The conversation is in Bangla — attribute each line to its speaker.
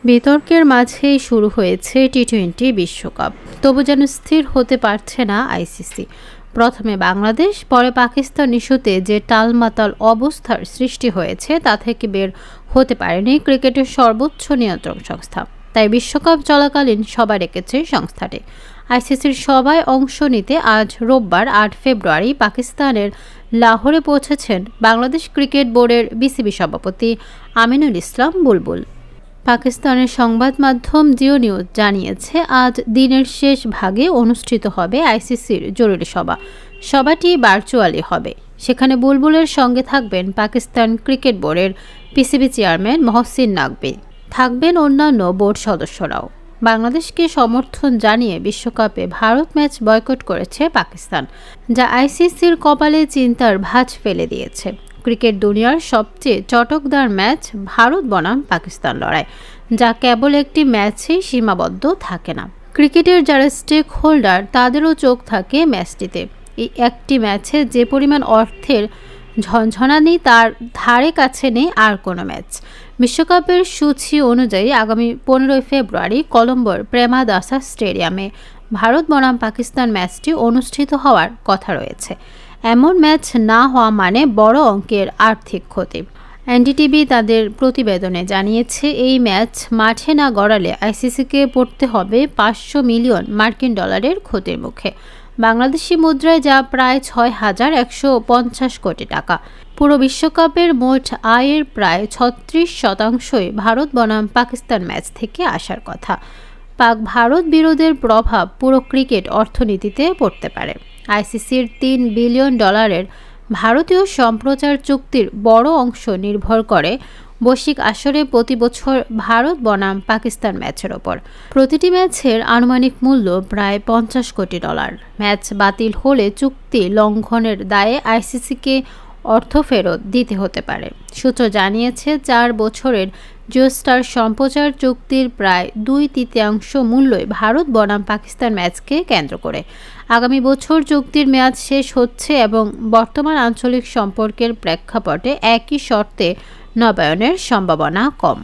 Speaker 1: বিতর্কের মাঝেই শুরু হয়েছে টি-20 বিশ্বকাপ, তবু যেন স্থির হতে পারছে না আইসিসি। প্রথমে বাংলাদেশ, পরে পাকিস্তান ইস্যুতে যে টালমাটাল অবস্থার সৃষ্টি হয়েছে তা থেকে বের হতে পারেনি ক্রিকেটের সর্বোচ্চ নিয়ন্ত্রক সংস্থা। তাই বিশ্বকাপ চলাকালীন সবাই রেখেছে সংস্থাটি। আইসিসির সবাই অংশ নিতে আজ রোববার ৮ ফেব্রুয়ারি পাকিস্তানের লাহোরে পৌঁছেছেন বাংলাদেশ ক্রিকেট বোর্ডের বিসিবি সভাপতি আমিনুল ইসলাম বুলবুল। পাকিস্তানের সংবাদ মাধ্যম জিও নিউজ জানিয়েছে, আজ দিনের শেষ ভাগে অনুষ্ঠিত হবে আইসিসির জরুরি সভা। সভাটি ভার্চুয়ালি হবে। সেখানে বুলবুলের সঙ্গে থাকবেন পাকিস্তান ক্রিকেট বোর্ডের পিসিবি চেয়ারম্যান মহসিন নাকভি। থাকবেন অন্যান্য বোর্ড সদস্যরাও। বাংলাদেশকে সমর্থন জানিয়ে বিশ্বকাপে ভারত ম্যাচ বয়কট করেছে পাকিস্তান, যা আইসিসির কপালে চিন্তার ভাঁজ ফেলে দিয়েছে। ক্রিকেট দুনিয়ার সবচেয়ে চটকদার ম্যাচ ভারত বনাম পাকিস্তান লড়াই, যা কেবল একটি ম্যাচেই সীমাবদ্ধ থাকে না। ক্রিকেটের যারা স্টেক হোল্ডার তাদেরও চোখ থাকে ম্যাচটিতে। এই একটি ম্যাচে যে পরিমাণ অর্থের ঝনঝনানি তার ধারে কাছে নেই আর কোনো ম্যাচ। বিশ্বকাপের সূচি অনুযায়ী আগামী 15 ফেব্রুয়ারি কলম্বোর প্রেমাদাসা স্টেডিয়ামে ভারত বনাম পাকিস্তান ম্যাচটি অনুষ্ঠিত হওয়ার কথা রয়েছে। এমন ম্যাচ না হওয়া মানে বড় অঙ্কের আর্থিক ক্ষতি। এনডিটিভি তাদের প্রতিবেদনে জানিয়েছে, এই ম্যাচ মাঠে না গড়ালে আইসিসিকে পড়তে হবে 500 মিলিয়ন মার্কিন ডলারের ক্ষতির মুখে। বাংলাদেশি মুদ্রায় যা প্রায় 6,150 কোটি টাকা। পুরো বিশ্বকাপের মোট আয়ের প্রায় 36% ভারত বনাম পাকিস্তান ম্যাচ থেকে আসার কথা। পাক ভারত বিরোধের প্রভাব পুরো ক্রিকেট অর্থনীতিতে পড়তে পারে। আইসিসির $3 বিলিয়ন ভারতীয় সম্প্রচার চুক্তির বড় অংশ নির্ভর করে বৈশ্বিক আসরে প্রতি বছর ভারত বনাম পাকিস্তান ম্যাচের ওপর। প্রতিটি ম্যাচের আনুমানিক মূল্য প্রায় $50 কোটি। ম্যাচ বাতিল হলে চুক্তি লঙ্ঘনের দায়ে আইসিসিকে অর্থ ফেরত দিতে হতে পারে। সূত্র জানিয়েছে, 4 বছরের জিওস্টার সম্প্রচার চুক্তির প্রায় 2/3 মূল্যই ভারত বনাম পাকিস্তান ম্যাচকে কেন্দ্র করে। আগামী বছর চুক্তির মেয়াদ শেষ হচ্ছে এবং বর্তমান আঞ্চলিক সম্পর্কের প্রেক্ষাপটে একই শর্তে নবায়নের সম্ভাবনা কম।